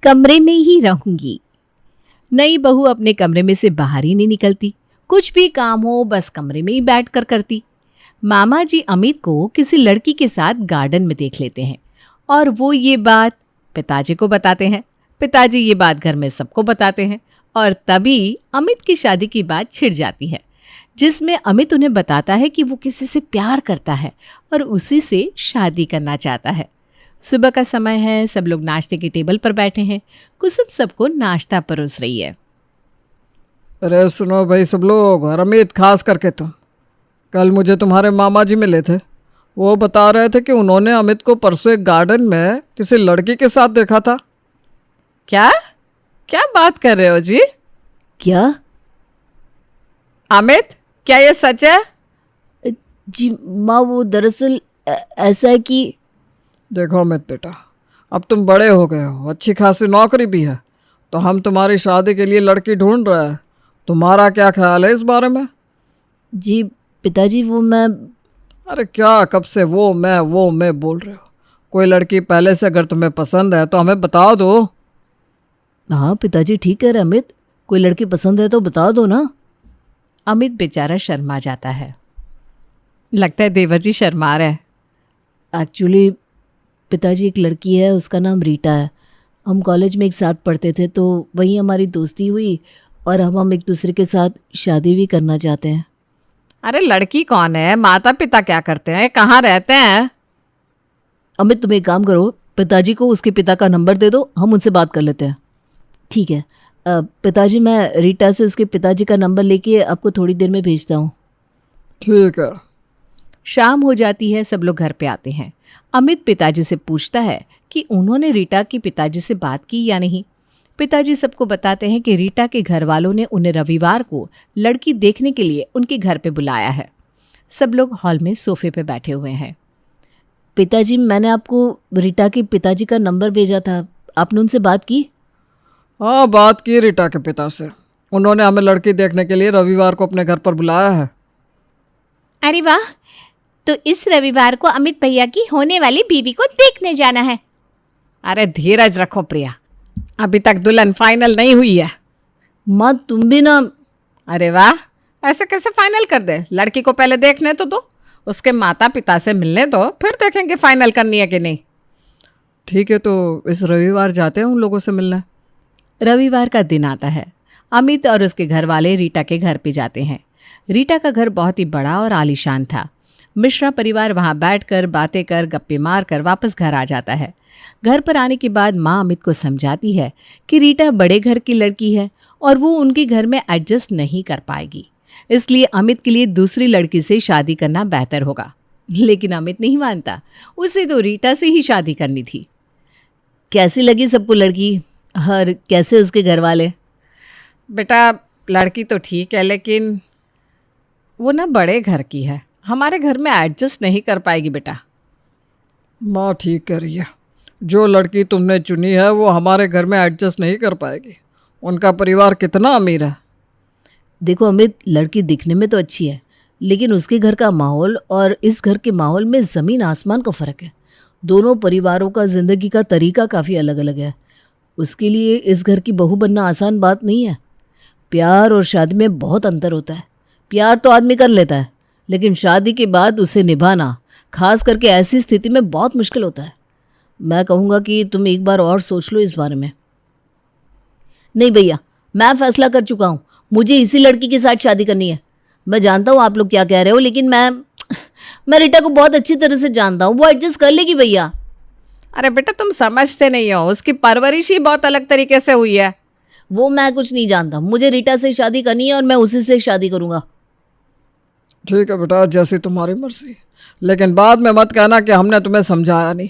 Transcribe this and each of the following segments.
कमरे में ही रहूंगी। नई बहू अपने कमरे में से बाहर ही नहीं निकलती। कुछ भी काम हो बस कमरे में ही बैठ कर करती। मामा जी अमित को किसी लड़की के साथ गार्डन में देख लेते हैं और वो ये बात पिताजी को बताते हैं। पिताजी ये बात घर में सबको बताते हैं और तभी अमित की शादी की बात छिड़ जाती है, जिसमें अमित उन्हें बताता है कि वो किसी से प्यार करता है और उसी से शादी करना चाहता है। सुबह का समय है, सब लोग नाश्ते की टेबल पर बैठे हैं। कुसुम सबको नाश्ता परोस रही है। अरे सुनो भाई सब लोग, और अमित खास करके तुम, कल मुझे तुम्हारे मामा जी मिले थे। वो बता रहे थे कि उन्होंने अमित को परसों एक गार्डन में किसी लड़की के साथ देखा था। क्या क्या बात कर रहे हो जी? क्या? अमित, क्या ये सच है? जी माँ, वो दरअसल ऐसा है कि देखो अमित बेटा, अब तुम बड़े हो गए हो, अच्छी खासी नौकरी भी है, तो हम तुम्हारी शादी के लिए लड़की ढूंढ रहे हैं। तुम्हारा क्या ख्याल है इस बारे में? जी पिताजी, वो मैं अरे क्या कब से वो मैं बोल रहे हो? कोई लड़की पहले से अगर तुम्हें पसंद है तो हमें बता दो। हाँ पिताजी, ठीक है अमित, कोई लड़की पसंद है तो बता दो ना। अमित बेचारा शर्मा जाता है। लगता है देवर जी शर्मा रहे हैं। एक्चुअली पिताजी, एक लड़की है, उसका नाम रीटा है। हम कॉलेज में एक साथ पढ़ते थे, तो वहीं हमारी दोस्ती हुई और अब हम एक दूसरे के साथ शादी भी करना चाहते हैं। अरे लड़की कौन है? माता पिता क्या करते हैं? कहाँ रहते हैं? अमित, तुम एक काम करो, पिताजी को उसके पिता का नंबर दे दो, हम उनसे बात कर लेते हैं। ठीक है पिताजी, मैं रीटा से उसके पिताजी का नंबर लेके आपको थोड़ी देर में भेजता हूँ। ठीक है। शाम हो जाती है, सब लोग घर पे आते हैं। अमित पिताजी से पूछता है कि उन्होंने रीटा की पिताजी से बात की या नहीं। पिताजी सबको बताते हैं कि रीटा के घर वालों ने उन्हें रविवार को लड़की देखने के लिए उनके घर पे बुलाया है। सब लोग हॉल में सोफे पे बैठे हुए हैं। पिताजी, मैंने आपको रीटा के पिताजी का नंबर भेजा था, आपने उनसे बात की? हाँ, बात की रीटा के पिता से। उन्होंने हमें लड़की देखने के लिए रविवार को अपने घर पर बुलाया है। अरे वाह, तो इस रविवार को अमित भैया की होने वाली बीवी को देखने जाना है। अरे धीरज रखो प्रिया, अभी तक दुल्हन फाइनल नहीं हुई है। माँ तुम भी ना। अरे वाह, ऐसे कैसे फाइनल कर दे? लड़की को पहले देखने तो दो, उसके माता पिता से मिलने दो, फिर देखेंगे फाइनल करनी है कि नहीं। ठीक है, तो इस रविवार जाते हैं उन लोगों से मिलने। रविवार का दिन आता है। अमित और उसके घर वाले रीटा के घर पे जाते हैं। रीटा का घर बहुत ही बड़ा और आलीशान था। मिश्रा परिवार वहां बैठकर बातें कर गप्पे मार कर वापस घर आ जाता है। घर पर आने के बाद माँ अमित को समझाती है कि रीटा बड़े घर की लड़की है और वो उनके घर में एडजस्ट नहीं कर पाएगी, इसलिए अमित के लिए दूसरी लड़की से शादी करना बेहतर होगा। लेकिन अमित नहीं मानता, उसे तो रीटा से ही शादी करनी थी। कैसी लगी सबको लड़की, और कैसे उसके घर वाले? बेटा लड़की तो ठीक है, लेकिन वो ना बड़े घर की है, हमारे घर में एडजस्ट नहीं कर पाएगी बेटा। माँ ठीक कह रही है, जो लड़की तुमने चुनी है वो हमारे घर में एडजस्ट नहीं कर पाएगी। उनका परिवार कितना अमीर है। देखो अमित, लड़की दिखने में तो अच्छी है, लेकिन उसके घर का माहौल और इस घर के माहौल में ज़मीन आसमान का फ़र्क है। दोनों परिवारों का ज़िंदगी का तरीका काफ़ी अलग अलग है। उसके लिए इस घर की बहू बनना आसान बात नहीं है। प्यार और शादी में बहुत अंतर होता है। प्यार तो आदमी कर लेता है, लेकिन शादी के बाद उसे निभाना, खास करके ऐसी स्थिति में, बहुत मुश्किल होता है। मैं कहूँगा कि तुम एक बार और सोच लो इस बारे में। नहीं भैया, मैं फैसला कर चुका हूँ, मुझे इसी लड़की के साथ शादी करनी है। मैं जानता हूँ आप लोग क्या कह रहे हो, लेकिन मैं रीटा को बहुत अच्छी तरह से जानता हूँ, वो एडजस्ट कर लेगी भैया। अरे बेटा तुम समझते नहीं हो, उसकी परवरिश ही बहुत अलग तरीके से हुई है। वो मैं कुछ नहीं जानता, मुझे रीटा से शादी करनी है और मैं उसी से शादी करूँगा। ठीक है बेटा, जैसी तुम्हारी मर्जी, लेकिन बाद में मत कहना कि हमने तुम्हें समझाया नहीं।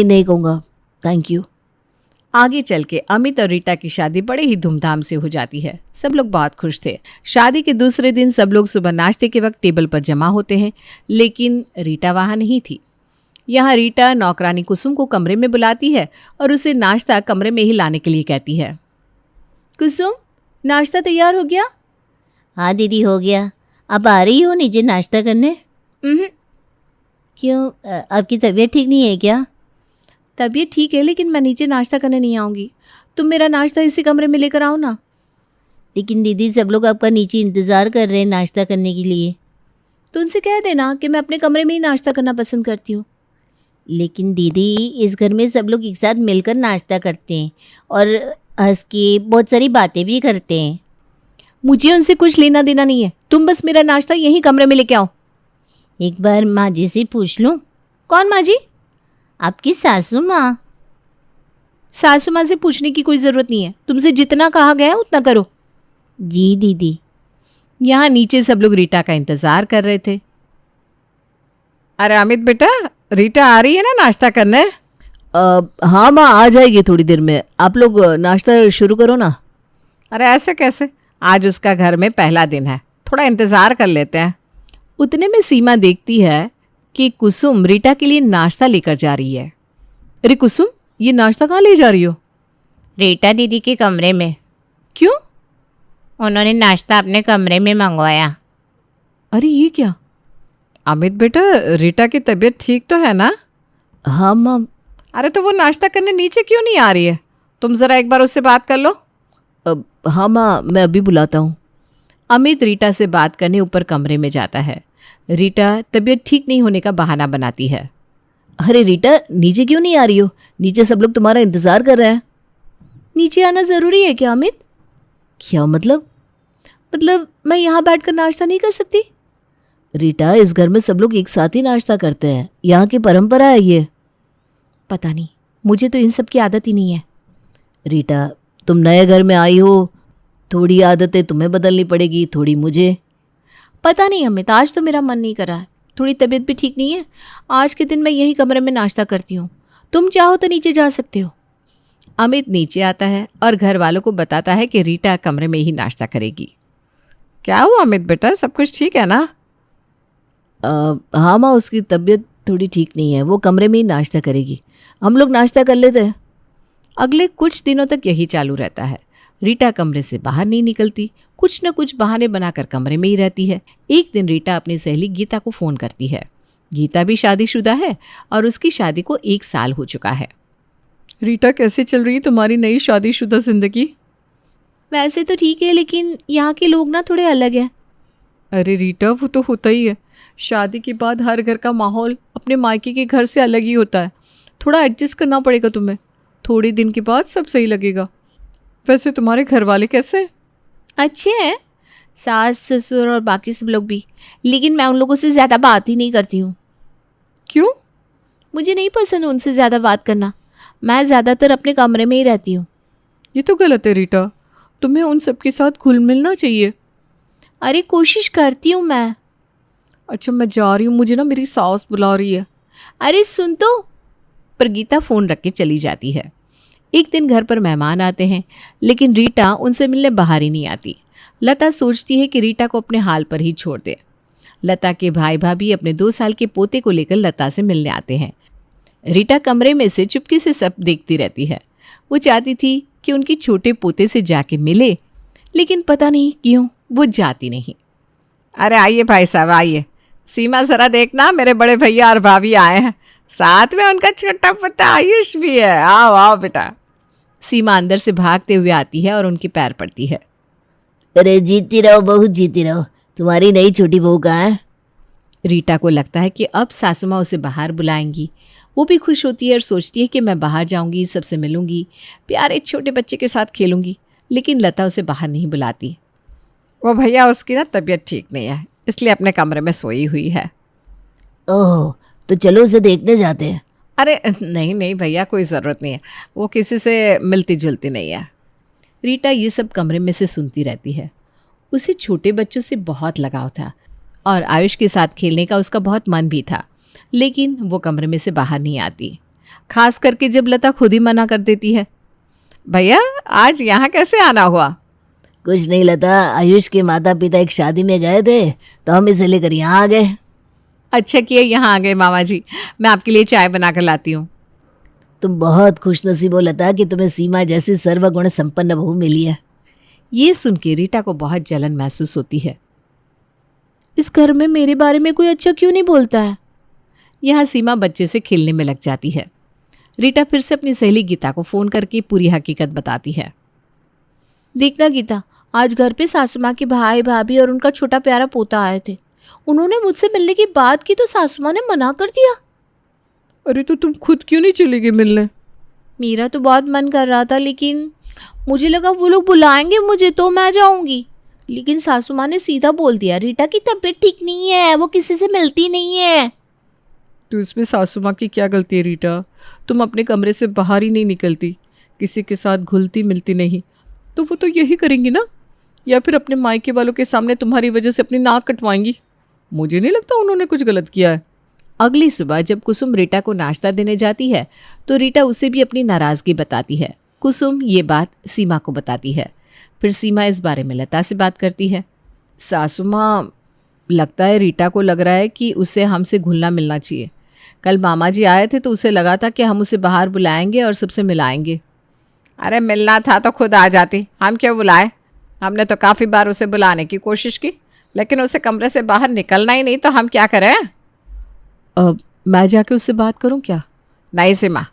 नहीं कहूँगा, थैंक यू। आगे चल के अमित और रीटा की शादी बड़े ही धूमधाम से हो जाती है। सब लोग बहुत खुश थे। शादी के दूसरे दिन सब लोग सुबह नाश्ते के वक्त टेबल पर जमा होते हैं, लेकिन रीटा वहाँ नहीं थी। यहाँ रीटा नौकरानी कुसुम को कमरे में बुलाती है और उसे नाश्ता कमरे में ही लाने के लिए कहती है। कुसुम, नाश्ता तैयार हो गया? हाँ दीदी, हो गया। अब आ रही हो नीचे नाश्ता करने? क्यों, आपकी तबीयत ठीक नहीं है क्या? तबीयत ठीक है, लेकिन मैं नीचे नाश्ता करने नहीं आऊँगी। तुम मेरा नाश्ता इसी कमरे में लेकर आओ ना। लेकिन दीदी सब लोग आपका नीचे इंतज़ार कर रहे हैं नाश्ता करने के लिए। तो उनसे कह देना कि मैं अपने कमरे में ही नाश्ता करना पसंद करती हूँ। लेकिन दीदी इस घर में सब लोग एक साथ मिलकर नाश्ता करते हैं और हंस के बहुत सारी बातें भी करते हैं। मुझे उनसे कुछ लेना देना नहीं है, तुम बस मेरा नाश्ता यहीं कमरे में लेके आओ। एक बार माँ जी से पूछ लूँ? कौन माँ जी? आपकी सासू माँ। सासू माँ से पूछने की कोई ज़रूरत नहीं है, तुमसे जितना कहा गया है उतना करो। जी दीदी। यहाँ नीचे सब लोग रीटा का इंतज़ार कर रहे थे। अरे अमित बेटा, रीटा आ रही है ना नाश्ता करने? हाँ माँ, आ जाएगी थोड़ी देर में। आप लोग नाश्ता शुरू करो ना। अरे ऐसे कैसे, आज उसका घर में पहला दिन है, थोड़ा इंतज़ार कर लेते हैं। उतने में सीमा देखती है कि कुसुम रीटा के लिए नाश्ता लेकर जा रही है। अरे कुसुम, ये नाश्ता कहाँ ले जा रही हो? रीटा दीदी के कमरे में। क्यों? उन्होंने नाश्ता अपने कमरे में मंगवाया। अरे ये क्या? अमित बेटा, रीटा की तबीयत ठीक तो है ना? हाँ माँ। अरे तो वो नाश्ता करने नीचे क्यों नहीं आ रही है? तुम ज़रा एक बार उससे बात कर लो। हाँ माँ, मैं अभी बुलाता हूँ। अमित रीटा से बात करने ऊपर कमरे में जाता है। रीटा तबीयत ठीक नहीं होने का बहाना बनाती है। अरे रीटा, नीचे क्यों नहीं आ रही हो? नीचे सब लोग तुम्हारा इंतज़ार कर रहे हैं। नीचे आना ज़रूरी है क्या अमित? क्या मतलब? मतलब मैं यहाँ बैठकर नाश्ता नहीं कर सकती? रीटा, इस घर में सब लोग एक साथ ही नाश्ता करते हैं, यहाँ की परंपरा है ये। पता नहीं, मुझे तो इन सब की आदत ही नहीं है। रीटा, तुम नए घर में आई हो, थोड़ी आदतें तुम्हें बदलनी पड़ेगी, थोड़ी मुझे। पता नहीं अमित, आज तो मेरा मन नहीं कर रहा है, थोड़ी तबीयत भी ठीक नहीं है। आज के दिन मैं यही कमरे में नाश्ता करती हूँ, तुम चाहो तो नीचे जा सकते हो। अमित नीचे आता है और घर वालों को बताता है कि रीटा कमरे में ही नाश्ता करेगी। क्या हुआ अमित बेटा, सब कुछ ठीक है ना? हाँ माँ, उसकी तबीयत थोड़ी ठीक नहीं है, वो कमरे में ही नाश्ता करेगी। हम लोग नाश्ता कर लेते हैं। अगले कुछ दिनों तक यही चालू रहता है। रीटा कमरे से बाहर नहीं निकलती, कुछ न कुछ बहाने बनाकर कमरे में ही रहती है। एक दिन रीटा अपनी सहेली गीता को फ़ोन करती है। गीता भी शादीशुदा है और उसकी शादी को 1 साल हो चुका है। रीटा, कैसे चल रही तुम्हारी नई शादीशुदा जिंदगी? वैसे तो ठीक है, लेकिन यहाँ के लोग ना थोड़े अलग हैं। अरे रीटा, वो तो होता ही है, शादी के बाद हर घर का माहौल अपने मायके के घर से अलग ही होता है। थोड़ा एडजस्ट करना पड़ेगा तुम्हें, थोड़े दिन के बाद सब सही लगेगा। वैसे तुम्हारे घर वाले कैसे? अच्छे हैं, सास ससुर और बाकी सब लोग भी, लेकिन मैं उन लोगों से ज़्यादा बात ही नहीं करती हूँ। क्यों? मुझे नहीं पसंद उनसे ज़्यादा बात करना, मैं ज़्यादातर अपने कमरे में ही रहती हूँ। ये तो गलत है रीटा, तुम्हें उन सबके साथ घुल मिलना चाहिए। अरे कोशिश करती हूँ मैं। अच्छा, मैं जा रही हूँ, मुझे ना मेरी सास बुला रही है। अरे सुन तो। पर गीता फ़ोन रख के चली जाती है। एक दिन घर पर मेहमान आते हैं, लेकिन रीटा उनसे मिलने बाहर ही नहीं आती। लता सोचती है कि रीटा को अपने हाल पर ही छोड़ दे। लता के भाई भाभी अपने 2 साल के पोते को लेकर लता से मिलने आते हैं। रीटा कमरे में से चुपके से सब देखती रहती है। वो चाहती थी कि उनके छोटे पोते से जाके मिले, लेकिन पता नहीं क्यों वो जाती नहीं। अरे आइए भाई साहब, आइए। सीमा, ज़रा देखना, मेरे बड़े भैया और भाभी आए हैं, साथ में उनका छोटा पोता आयुष भी है। आओ आओ बेटा। सीमा अंदर से भागते हुए आती है और उनके पैर पड़ती है। अरे जीती रहो बहू, जीती रहो। तुम्हारी नई छोटी बहू कहाँ है? रीटा को लगता है कि अब सासू माँ उसे बाहर बुलाएंगी। वो भी खुश होती है और सोचती है कि मैं बाहर जाऊंगी, सबसे मिलूंगी, प्यारे छोटे बच्चे के साथ खेलूंगी, लेकिन लता उसे बाहर नहीं बुलाती। वो भैया, उसकी ना तबीयत ठीक नहीं है, इसलिए अपने कमरे में सोई हुई है। ओह, तो चलो उसे देखने जाते हैं। अरे नहीं नहीं भैया, कोई ज़रूरत नहीं है, वो किसी से मिलती जुलती नहीं है। रीटा ये सब कमरे में से सुनती रहती है। उसे छोटे बच्चों से बहुत लगाव था और आयुष के साथ खेलने का उसका बहुत मन भी था, लेकिन वो कमरे में से बाहर नहीं आती, खास करके जब लता खुद ही मना कर देती है। भैया, आज यहाँ कैसे आना हुआ? कुछ नहीं लता, आयुष के माता पिता एक शादी में गए थे तो हम इसे लेकर यहाँ आ गए। अच्छा किया यहाँ आ गए मामा जी, मैं आपके लिए चाय बना कर लाती हूँ। तुम बहुत खुशनसीब हो लता कि तुम्हें सीमा जैसी सर्वगुण संपन्न बहू मिली है। ये सुन के रीटा को बहुत जलन महसूस होती है। इस घर में मेरे बारे में कोई अच्छा क्यों नहीं बोलता है? यहाँ सीमा बच्चे से खेलने में लग जाती है। रीटा फिर से अपनी सहेली गीता को फ़ोन करके पूरी हकीकत बताती है। देखना गीता, आज घर पे सासू माँ के भाई भाभी और उनका छोटा प्यारा पोता आए थे। उन्होंने मुझसे मिलने की बात की तो सासू माँ ने मना कर दिया। अरे तो तुम खुद क्यों नहीं चली गई मिलने? मेरा तो बहुत मन कर रहा था, लेकिन मुझे लगा वो लोग बुलाएंगे मुझे तो मैं जाऊंगी। लेकिन सासू माँ ने सीधा बोल दिया, रीटा की तबीयत ठीक नहीं है, वो किसी से मिलती नहीं है। तो इसमें सासू माँ की क्या गलती है रीटा? तुम अपने कमरे से बाहर ही नहीं निकलती, किसी के साथ घुलती मिलती नहीं, तो वो तो यही करेंगी ना, या फिर अपने मायके वालों के सामने तुम्हारी वजह से अपनी नाक कटवाएंगी। मुझे नहीं लगता उन्होंने कुछ गलत किया है। अगली सुबह जब कुसुम रीटा को नाश्ता देने जाती है तो रीटा उसे भी अपनी नाराज़गी बताती है। कुसुम ये बात सीमा को बताती है। फिर सीमा इस बारे में लता से बात करती है। सासू माँ, लगता है रीटा को लग रहा है कि उसे हमसे घुलना मिलना चाहिए। कल मामा जी आए थे तो उसे लगा था कि हम उसे बाहर बुलाएंगे और सबसे मिलाएंगे। अरे मिलना था तो खुद आ जाती, हम क्यों बुलाए? हमने तो काफ़ी बार उसे बुलाने की कोशिश की, लेकिन उसे कमरे से बाहर निकलना ही नहीं, तो हम क्या करें? अब मैं जाके उससे बात करूं क्या? नहीं सीमा,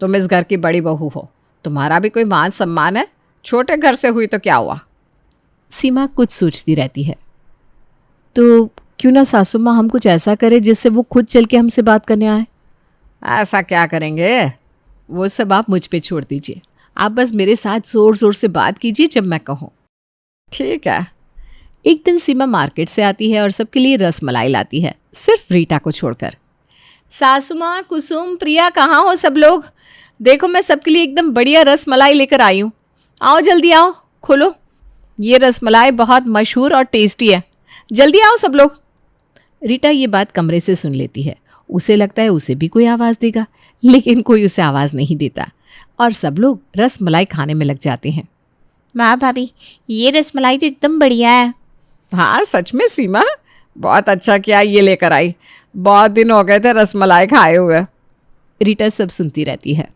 तुम इस घर की बड़ी बहू हो, तुम्हारा भी कोई मान सम्मान है। छोटे घर से हुई तो क्या हुआ? सीमा कुछ सोचती रहती है। तो क्यों ना सासू माँ हम कुछ ऐसा करे जिससे वो खुद चल के हमसे बात करने आए। ऐसा क्या करेंगे? वो सब आप मुझ पे छोड़ दीजिए, आप बस मेरे साथ ज़ोर ज़ोर से बात कीजिए जब मैं कहूँ। ठीक है। एक दिन सीमा मार्केट से आती है और सबके लिए रस मलाई लाती है, सिर्फ रीटा को छोड़कर। सासू माँ, कुसुम, प्रिया, कहाँ हो सब लोग? देखो मैं सबके लिए एकदम बढ़िया रस मलाई लेकर आई हूँ। आओ जल्दी आओ, खोलो। ये रस मलाई बहुत मशहूर और टेस्टी है, जल्दी आओ सब लोग। रीटा ये बात कमरे से सुन लेती है। उसे लगता है उसे भी कोई आवाज़ देगा, लेकिन कोई उसे आवाज़ नहीं देता और सब लोग रस मलाई खाने में लग जाते हैं। माँ भाभी, ये रसमलाई तो एकदम बढ़िया है। हाँ सच में सीमा, बहुत अच्छा किया ये लेकर आई। बहुत दिन हो गए थे रसमलाई खाए हुए। रीटा सब सुनती रहती है।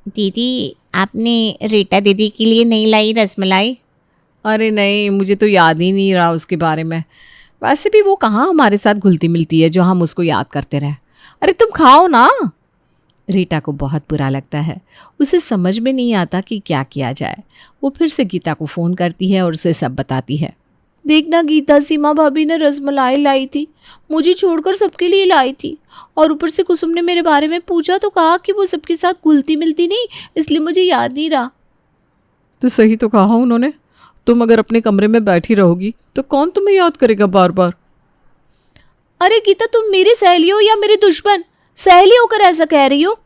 दीदी, आपने रीटा दीदी के लिए नहीं लाई रसमलाई? अरे नहीं, मुझे तो याद ही नहीं रहा उसके बारे में। वैसे भी वो कहाँ हमारे साथ घुलती मिलती है जो हम उसको याद करते रहें। अरे तुम खाओ ना। रीटा को बहुत बुरा लगता है, उसे समझ में नहीं आता कि क्या किया जाए। वो फिर से गीता को फ़ोन करती है और उसे सब बताती है। देखना गीता, सीमा भाभी ने रसमलाई लाई थी, मुझे छोड़कर सबके लिए लाई थी। और ऊपर से कुसुम ने मेरे बारे में पूछा तो कहा कि वो सबके साथ घुलती मिलती नहीं, इसलिए मुझे याद नहीं रहा। तो सही तो कहा उन्होंने, तुम अगर अपने कमरे में बैठी रहोगी तो कौन तुम्हें याद करेगा बार बार? अरे गीता, तुम मेरी सहेली हो या मेरी दुश्मन? सहेली होकर ऐसा कह रही हो?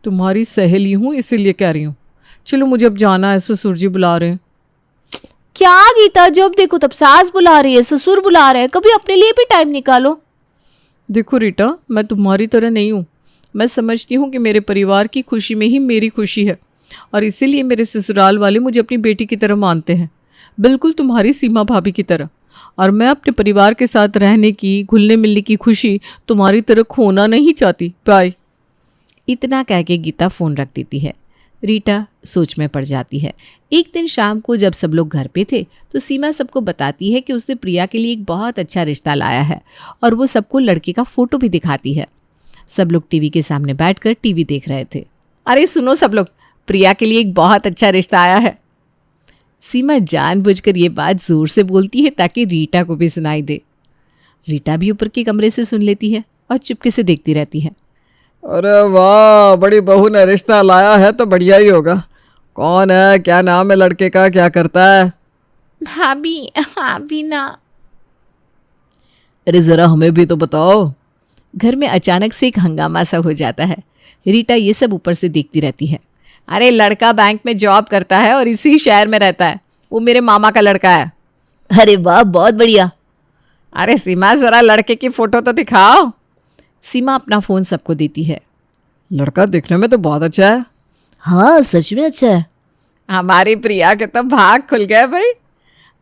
तुम्हारी सहेली हूँ इसीलिए कह रही हूँ। चलो मुझे अब जाना है, ससुर जी बुला रहे हैं। क्या गीता, जब देखो तब सास बुला रही है, ससुर बुला रहे हैं, कभी अपने लिए भी टाइम निकालो। देखो रीटा, मैं तुम्हारी तरह नहीं हूँ। मैं समझती हूँ कि मेरे परिवार की खुशी में ही मेरी खुशी है और इसीलिए मेरे ससुराल वाले मुझे अपनी बेटी की तरह मानते हैं, बिल्कुल तुम्हारी सीमा भाभी की तरह। और मैं अपने परिवार के साथ रहने की, घुलने मिलने की खुशी तुम्हारी तरह खोना नहीं चाहती। बाय। इतना कह के गीता फ़ोन रख देती है। रीटा सोच में पड़ जाती है। एक दिन शाम को जब सब लोग घर पे थे तो सीमा सबको बताती है कि उसने प्रिया के लिए एक बहुत अच्छा रिश्ता लाया है और वो सबको लड़के का फ़ोटो भी दिखाती है। सब लोग टीवी के सामने बैठकर टीवी देख रहे थे। अरे सुनो सब लोग, प्रिया के लिए एक बहुत अच्छा रिश्ता आया है। सीमा जानबूझकर ये बात ज़ोर से बोलती है ताकि रीटा को भी सुनाई दे। रीटा भी ऊपर के कमरे से सुन लेती है और चुपके से देखती रहती है। अरे वाह, बड़ी बहू ने रिश्ता लाया है तो बढ़िया ही होगा। कौन है, क्या नाम है लड़के का, क्या करता है? भाभी ना। अरे ज़रा हमें भी तो बताओ। घर में अचानक से एक हंगामा सा हो जाता है। रीटा ये सब ऊपर से देखती रहती है। अरे लड़का बैंक में जॉब करता है और इसी शहर में रहता है, वो मेरे मामा का लड़का है। अरे वाह, बहुत बढ़िया। अरे सीमा, जरा लड़के की फोटो तो दिखाओ। सीमा अपना फ़ोन सबको देती है। लड़का दिखने में तो बहुत अच्छा है। हाँ सच में अच्छा है। हमारी प्रिया के तो भाग खुल गए भाई।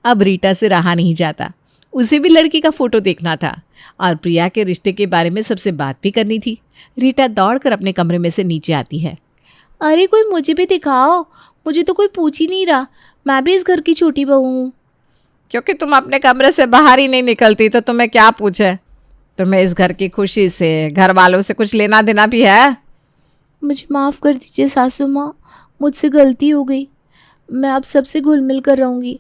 अब रीटा से रहा नहीं जाता, उसे भी लड़की का फ़ोटो देखना था और प्रिया के रिश्ते के बारे में सबसे बात भी करनी थी। रीटा दौड़कर अपने कमरे में से नीचे आती है। अरे कोई मुझे भी दिखाओ, मुझे तो कोई पूछ ही नहीं रहा। मैं भी इस घर की छोटी बहू हूँ। क्योंकि तुम अपने कमरे से बाहर ही नहीं निकलती तो तुम्हें क्या पूछे? तुम्हें इस घर की खुशी से, घर वालों से कुछ लेना देना भी है? मुझे माफ़ कर दीजिए सासू माँ, मुझसे गलती हो गई। मैं आप सबसे घुल मिल कर रहूँगी।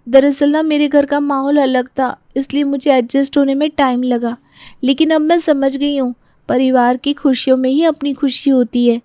दरअसल ना मेरे घर का माहौल अलग था, इसलिए मुझे एडजस्ट होने में टाइम लगा। लेकिन अब मैं समझ गई हूँ, परिवार की खुशियों में ही अपनी खुशी होती है।